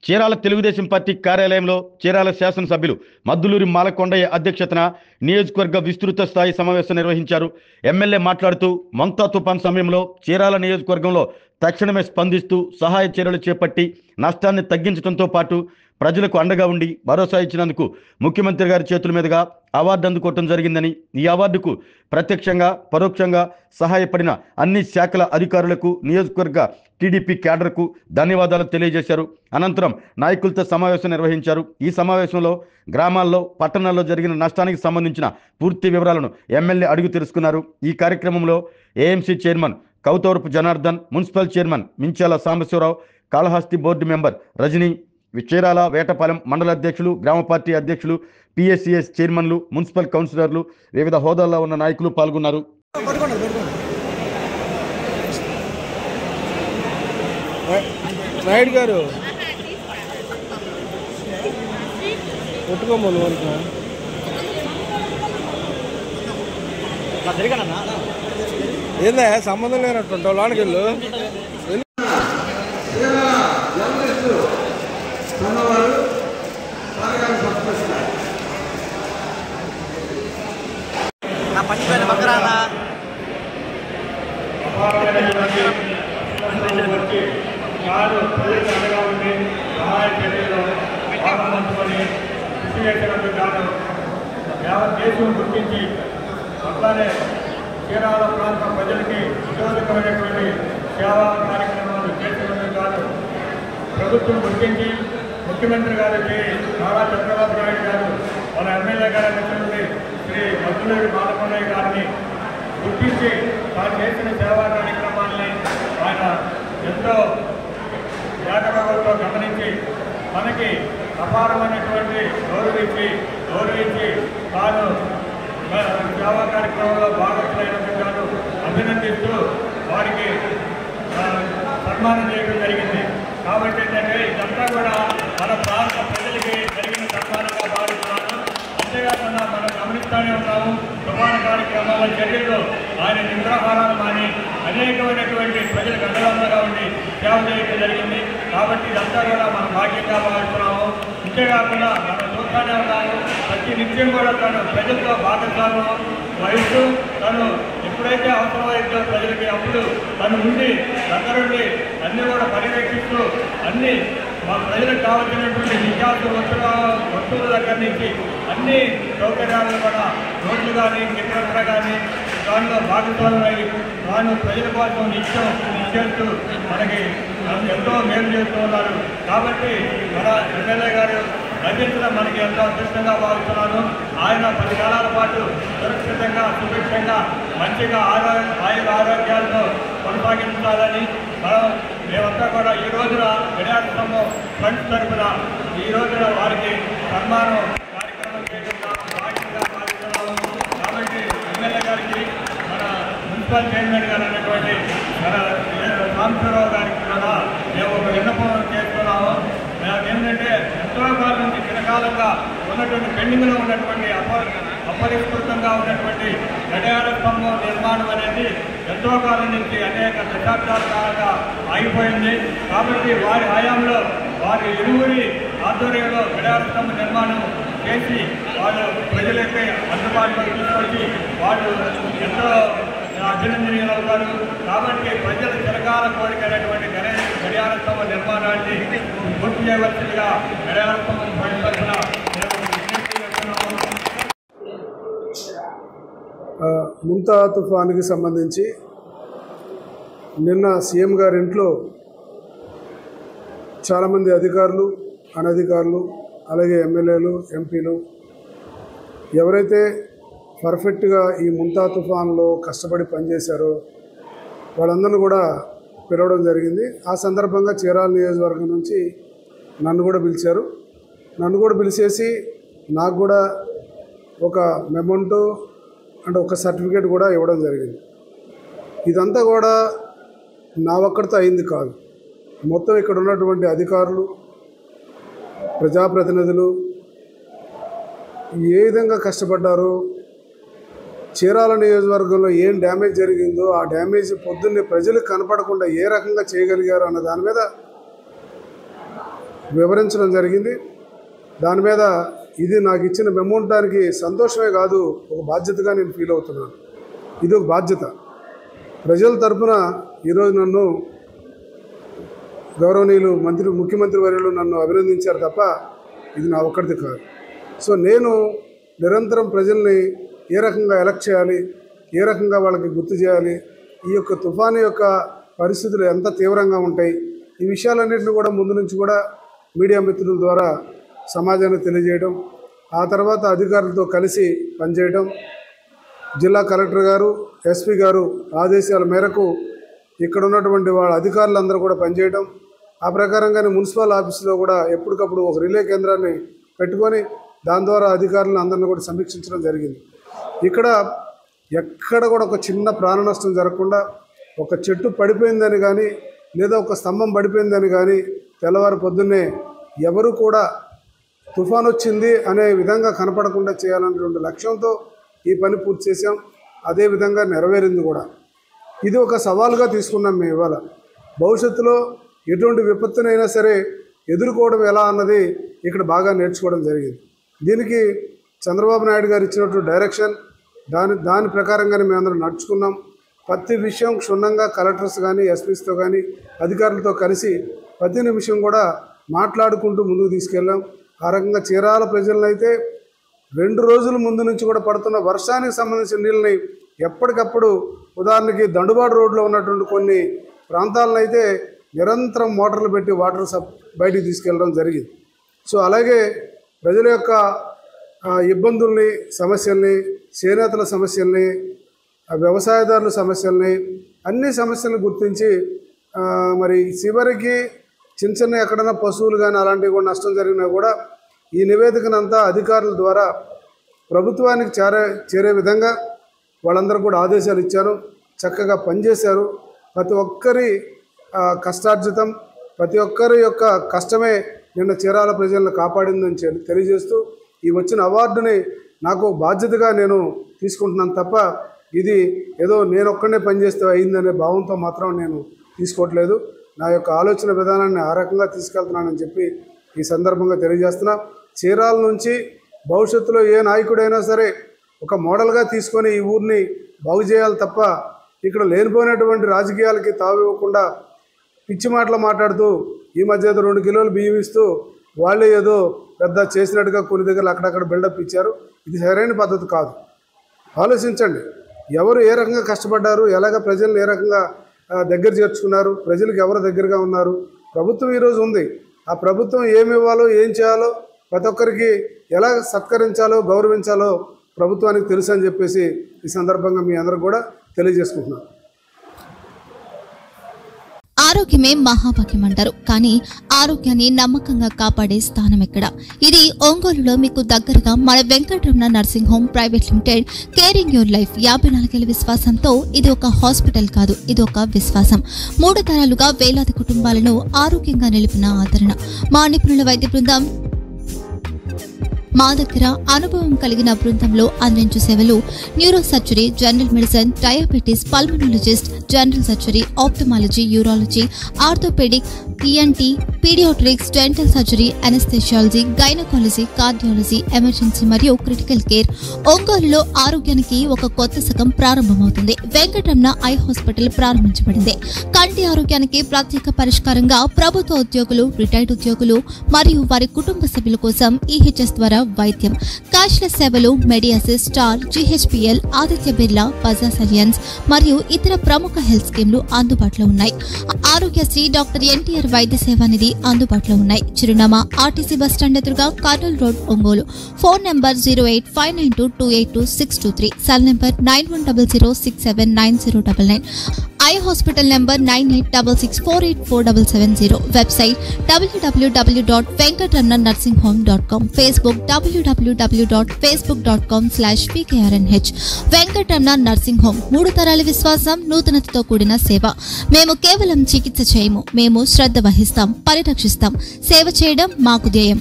Chirala Telugu Desam party కార్యాలయంలో చీరాల శాసనసభ్యులు మద్దులూరి మాలకొండయ్య అధ్యక్షతన నియోజకవర్గ విస్తృత స్థాయి సమావేశం నిర్వహించారు. ఎమ్మెల్యే మాట్లాడుతూ మొంతా తుఫాన్ సమయంలో చీరాల నియోజకవర్గంలో తక్షణమే స్పందిస్తూ సహాయ చర్యలు చేపట్టి నష్టాన్ని తగ్గించడంతో పాటు ప్రజలకు అండగా ఉండి భరోసా ఇచ్చినందుకు ముఖ్యమంత్రి గారి చేతుల మీదుగా అవార్డు అందుకోవటం జరిగిందని, ఈ అవార్డుకు ప్రత్యక్షంగా పరోక్షంగా సహాయపడిన అన్ని శాఖల అధికారులకు, నియోజకవర్గ టీడీపీ క్యాడర్కు ధన్యవాదాలు తెలియజేశారు. అనంతరం నాయకులతో సమావేశం నిర్వహించారు. ఈ సమావేశంలో గ్రామాల్లో, పట్టణాల్లో జరిగిన నష్టానికి సంబంధించిన పూర్తి వివరాలను ఎమ్మెల్యే అడుగు తెలుసుకున్నారు. ఈ కార్యక్రమంలో AMC chairman Kowthavarapu Janardhan, municipal chairman Minchala Sambasivarao, Kalahasti board member Rajani, Chirala Vetapalem మండల అధ్యక్షులు, గ్రామ పార్టీ అధ్యక్షులు, పిఎస్సిఎస్ చైర్మన్లు, మున్సిపల్ కౌన్సిలర్లు, వివిధ హోదాల్లో ఉన్న నాయకులు పాల్గొన్నారు. నాయుడు గారు కొట్టుకోమను ఏందా సంబంధం లేనట్టుంటావు లోనికి వెళ్ళు. వారు ప్రజలకు అండగా ఉండి సహాయ చర్యలు పాల్గొంటుకొని కృషి చేసినందుకు గాను యావత్ దేశం గుర్తించి అట్లానే చీరాల ప్రాంత ప్రజలకి ఉపయోగకరమైనటువంటి సేవా కార్యక్రమాలు చేసినందుకు గాను ప్రభుత్వం గుర్తించి ముఖ్యమంత్రి గారికి నారా చంద్రబాబు నాయుడు గారు మన ఎమ్మెల్యే గారి అధ్యక్షుడి శ్రీ మద్దులూరి మాలకొండయ్య గారిని గుర్తించి తాను చేసిన సేవా కార్యక్రమాల్ని ఆయన ఎంతో జాగ్రత్తతో గమనించి మనకి అపారమైనటువంటి గౌరవించి తాను సేవా కార్యక్రమంలో భాగస్వామైనందుకు గాను అభినందిస్తూ వారికి సన్మానం చేయడం జరిగింది. కాబట్టి ఏంటంటే ఇదంతా కూడా మన ప్రాంత ప్రజలకి జరిగిన సన్మానంగా భావిస్తున్నాను. అంతేకాకుండా మనం గమనిస్తూనే ఉన్నాము తుఫాను కార్యక్రమాల చర్యల్లో ఆయన నిద్రాహారాలు మాని అనేకమైనటువంటి ప్రజలకు అండగా ఉండి సేవ చేయడం జరిగింది. కాబట్టి ఇదంతా కూడా మన భాగ్యంగా భావిస్తున్నాము. అంతేకాకుండా మనం చూస్తూనే ఉన్నాము ప్రతి నిత్యం కూడా తను ప్రజలతో భాగస్వామ్యం వహిస్తూ తను ఎప్పుడైతే అవసరమైందో ప్రజలకి అప్పుడు తను ఉండి దగ్గరుండి అన్నీ కూడా పర్యవేక్షిస్తూ అన్ని మా ప్రజలకు కావాల్సినటువంటి నిత్యావసర వస్తువుల దగ్గర నుంచి అన్ని సౌకర్యాలను కూడా రోడ్లు కానీ గిట్ల కానీ దానిలో భాగస్వామ్యమై తాను ప్రజల కోసం నిత్యం చేస్తూ మనకి ఎంతో మేలు చేస్తూ ఉన్నారు. కాబట్టి మన ఎమ్మెల్యే గారు లభించడం మనకి ఎంతో అదృష్టంగా భావిస్తున్నాను. ఆయన 10 కాలాల పాటు సురక్షితంగా సుభిక్షంగా మంచిగా ఆరోగ్యాలతో కొనసాగించాలని మేమంతా కూడా ఈ రోజున వినాయకమ్మ ఫ్రంట్ తరఫున ఈ రోజున వారికి సన్మానం కార్యక్రమం చేయడం బాధ్యతగా భావిస్తున్నాము. కాబట్టి ఎమ్మెల్యే గారికి మన మున్సిపల్ చైర్మన్ గారు అనేటువంటి మన సాంబశివరావు గారికి కూడా మేము ఒక విన్నపం చేస్తున్నాము. ఏంటంటే ఎంతో కాలం నుంచి చిరకాలంగా ఉన్నటువంటి పెండింగ్లో ఉన్నటువంటి అపరిష్కృతంగా ఉన్నటువంటి గడియార స్తంభం నిర్మాణం అనేది ఎంతో కాలం నుంచి అనేక దశాబ్దాల కాలంగా ఆగిపోయింది. కాబట్టి వారి హయాంలో వారి ఇరువురి ఆధ్వర్యంలో గడియార స్తంభ నిర్మాణం చేసి వాళ్ళు ప్రజలకి అందుబాటులో తీసుకొచ్చి వాళ్ళు ఎంతో అభినందనీయులవుతారు. కాబట్టి ప్రజల చిరకాల కోరిక అనేటువంటి గడియార స్తంభ నిర్మాణాన్ని పూర్తి చేయవలసిందిగా గడియార స్తంభం పట్ల ముంతా తుఫానుకి సంబంధించి నిన్న సీఎం గారి ఇంట్లో చాలామంది అధికారులు, అనధికారులు, అలాగే ఎమ్మెల్యేలు, ఎంపీలు ఎవరైతే పర్ఫెక్ట్గా ఈ ముంతా తుఫాన్లో కష్టపడి పనిచేశారో వాళ్ళందరినీ కూడా పిలవడం జరిగింది. ఆ సందర్భంగా చీరాల నియోజకవర్గం నుంచి నన్ను కూడా పిలిచారు. నన్ను కూడా పిలిచేసి నాకు కూడా ఒక మెమోంటో అంటే ఒక సర్టిఫికేట్ కూడా ఇవ్వడం జరిగింది. ఇదంతా కూడా నా ఒక్కడితో అయింది కాదు. మొత్తం ఇక్కడ ఉన్నటువంటి అధికారులు, ప్రజాప్రతినిధులు ఏ విధంగా కష్టపడ్డారో, చీరాల నియోజకవర్గంలో ఏం డ్యామేజ్ జరిగిందో ఆ డ్యామేజ్ పొద్దున్నే ప్రజలకు కనపడకుండా ఏ రకంగా చేయగలిగారు అన్న దాని మీద వివరించడం జరిగింది. దాని మీద ఇది నాకు ఇచ్చిన మెమోంటానికి సంతోషమే కాదు, ఒక బాధ్యతగా నేను ఫీల్ అవుతున్నాను. ఇది ఒక బాధ్యత. ప్రజల తరఫున ఈరోజు నన్ను గౌరవనీయులు ముఖ్యమంత్రి వర్యులు నన్ను అభినందించారు తప్ప ఇది నా ఒక్కడిది కాదు. సో నేను నిరంతరం ప్రజల్ని ఏ రకంగా ఎలక్ట్ చేయాలి, ఏ రకంగా వాళ్ళకి గుర్తు చేయాలి, ఈ యొక్క తుఫాను యొక్క పరిస్థితులు ఎంత తీవ్రంగా ఉంటాయి, ఈ విషయాలన్నింటినీ కూడా ముందు నుంచి కూడా మీడియా మిత్రుల ద్వారా సమాజానికి తెలియజేయడం, ఆ తర్వాత అధికారులతో కలిసి పనిచేయడం, జిల్లా కలెక్టర్ గారు, ఎస్పీ గారు ఆదేశాల మేరకు ఇక్కడ ఉన్నటువంటి వాళ్ళ అధికారులందరూ కూడా పనిచేయడం, ఆ ప్రకారంగానే మున్సిపల్ ఆఫీసులో కూడా ఎప్పటికప్పుడు ఒక రిలే కేంద్రాన్ని పెట్టుకొని దాని ద్వారా అధికారులను అందరినీ కూడా సమీక్షించడం జరిగింది. ఇక్కడ ఎక్కడ కూడా ఒక చిన్న ప్రాణ నష్టం జరగకుండా, ఒక చెట్టు పడిపోయిందని కానీ లేదా ఒక స్తంభం పడిపోయిందని కానీ తెల్లవారు పొద్దున్నే ఎవరు కూడా తుఫాన్ వచ్చింది అనే విధంగా కనపడకుండా చేయాలనేటువంటి లక్ష్యంతో ఈ పని పూర్తి చేశాం. అదేవిధంగా నెరవేరింది కూడా. ఇది ఒక సవాలుగా తీసుకున్నాం మేము ఇవాళ. భవిష్యత్తులో ఎటువంటి విపత్తునైనా సరే ఎదుర్కోవడం ఎలా అన్నది ఇక్కడ బాగా నేర్చుకోవడం జరిగింది. దీనికి చంద్రబాబు నాయుడు గారు ఇచ్చినటువంటి డైరెక్షన్, దాని ప్రకారంగానే మేమందరం నడుచుకున్నాం. ప్రతి విషయం క్షుణ్ణంగా కలెక్టర్స్ కానీ ఎస్పీస్తో కానీ అధికారులతో కలిసి ప్రతి నిమిషం కూడా మాట్లాడుకుంటూ ముందుకు తీసుకెళ్ళాం. ఆ రకంగా చీరాల ప్రజలనైతే 2 రోజుల ముందు నుంచి కూడా పడుతున్న వర్షానికి సంబంధించిన నీళ్ళని ఎప్పటికప్పుడు, ఉదాహరణకి దండుబాటు రోడ్లో ఉన్నటువంటి కొన్ని ప్రాంతాలనైతే నిరంతరం మోటార్లు పెట్టి వాటర్ బయటికి తీసుకెళ్ళడం జరిగింది. సో అలాగే ప్రజల యొక్క ఇబ్బందుల్ని, సమస్యల్ని, చేనేతల సమస్యల్ని, వ్యవసాయదారుల సమస్యల్ని, అన్ని సమస్యలను గుర్తించి మరి చివరికి చిన్న ఎక్కడైనా పశువులు కానీ అలాంటివి కూడా నష్టం జరిగినా కూడా ఈ నివేదికనంతా అధికారుల ద్వారా ప్రభుత్వానికి చేరే విధంగా వాళ్ళందరూ కూడా ఆదేశాలు ఇచ్చారు. చక్కగా పనిచేశారు. ప్రతి ఒక్కరి కష్టార్జితం, ప్రతి ఒక్కరి యొక్క కష్టమే నిన్న చీరాల ప్రజలను కాపాడిందని తెలియజేస్తూ ఈ వచ్చిన అవార్డుని నాకు బాధ్యతగా నేను తీసుకుంటున్నాను తప్ప ఇది ఏదో నేను ఒక్కడే పనిచేస్తే అయిందనే భావంతో మాత్రం నేను తీసుకోవట్లేదు. నా యొక్క ఆలోచన విధానాన్ని ఆ రకంగా తీసుకెళ్తున్నానని చెప్పి ఈ సందర్భంగా తెలియజేస్తున్నా. చీరాల నుంచి భవిష్యత్తులో ఏ నాయకుడైనా సరే ఒక మోడల్గా తీసుకొని ఈ ఊరిని బాగు చేయాలి తప్ప ఇక్కడ లేనిపోయినటువంటి రాజకీయాలకి తావివ్వకుండా పిచ్చి మాటలు మాట్లాడుతూ ఈ మధ్య ఏదో 2 కిలోలు బియ్యం ఇస్తూ వాళ్ళే ఏదో పెద్ద చేసినట్టుగా కొన్ని దగ్గర అక్కడక్కడ బిల్డప్ ఇచ్చారు. ఇది సరైన పద్ధతి కాదు. ఆలోచించండి, ఎవరు ఏ రకంగా కష్టపడ్డారు, ఎలాగ ప్రజలను ఏ రకంగా దగ్గర చేర్చుకున్నారు, ప్రజలకు ఎవరు దగ్గరగా ఉన్నారు. ప్రభుత్వం ఈరోజు ఉంది. ఆ ప్రభుత్వం ఏమి ఇవ్వాలో, ఏం చేయాలో, ప్రతి ఒక్కరికి ఎలా సత్కరించాలో, గౌరవించాలో ప్రభుత్వానికి తెలుసు అని చెప్పేసి ఈ సందర్భంగా మీ అందరూ కూడా తెలియజేసుకుంటున్నాను. ఆరోగ్యమే మహాభాగ్యం అంటారు. కానీ ఆరోగ్యాన్ని నమ్మకంగా కాపాడే స్థానం ఎక్కడ? ఇది ఒంగోలులో మీకు దగ్గరగా మన Venkataramana nursing home private limited. Caring your life 54 ఏళ్ల విశ్వాసంతో ఇది ఒక హాస్పిటల్ కాదు, ఇది ఒక విశ్వాసం. 3 తరాలుగా వేలాది కుటుంబాలను ఆరోగ్యంగా నిలిపిన ఆదరణ. మా నిపుణుల వైద్య బృందం మా దగ్గర అనుభవం కలిగిన బృందంలో అందించే సేవలు neuro surgery, general medicine, diabetes, pulmonologist, general surgery, ophthalmology, urology, orthopaedic, ENT, paediatrics, dental surgery, anaesthesiology, gynaecology, cardiology, emergency మరియు క్రిటికల్ కేర్. ఒంగోలులో ఆరోగ్యానికి ఒక కొత్త శకం ప్రారంభమవుతుంది. వెంకటరమణ ఐ హాస్పిటల్ ప్రారంభించబడింది. కంటి ఆరోగ్యానికి ప్రత్యేక పరిష్కారంగా ప్రభుత్వ ఉద్యోగులు, రిటైర్డ్ ఉద్యోగులు మరియు వారి కుటుంబ సభ్యుల కోసం ఈహెచ్ఎస్ ద్వారా వైద్యం, క్యాష్లెస్ సేవలు, మెడియాసిస్, స్టార్, జీహెచ్పీఎల్, ఆదిత్య బిర్లా, బజాజ్ అలియన్స్ మరియు ఇతర ప్రముఖ హెల్త్ స్కీమ్లు అందుబాటులో ఉన్నాయి. ఆరోగ్యశ్రీ, డాక్టర్ ఎన్టీఆర్ వైద్య సేవా నిధి అందుబాటులో ఉన్నాయి. చిరునామా ఆర్టీసీ బస్టాండ్ ఎదురుగా, Kurnool road, Ongole. Phone number 08592282623, cell number 9100679099. Eye hospital number 9866484770. Website www.venkatramanarsinghome.com. Facebook www.facebook.com/pkrnh. Venkataramana nursing home, 3 తరాల విశ్వాసం, నూతనతతో కూడిన సేవ. మేము కేవలం చికిత్స చేయము, మేము శ్రద్ధ వహిస్తాం, పరిరక్షిస్తాం. సేవ చేయడం మాకు ధ్యేయం.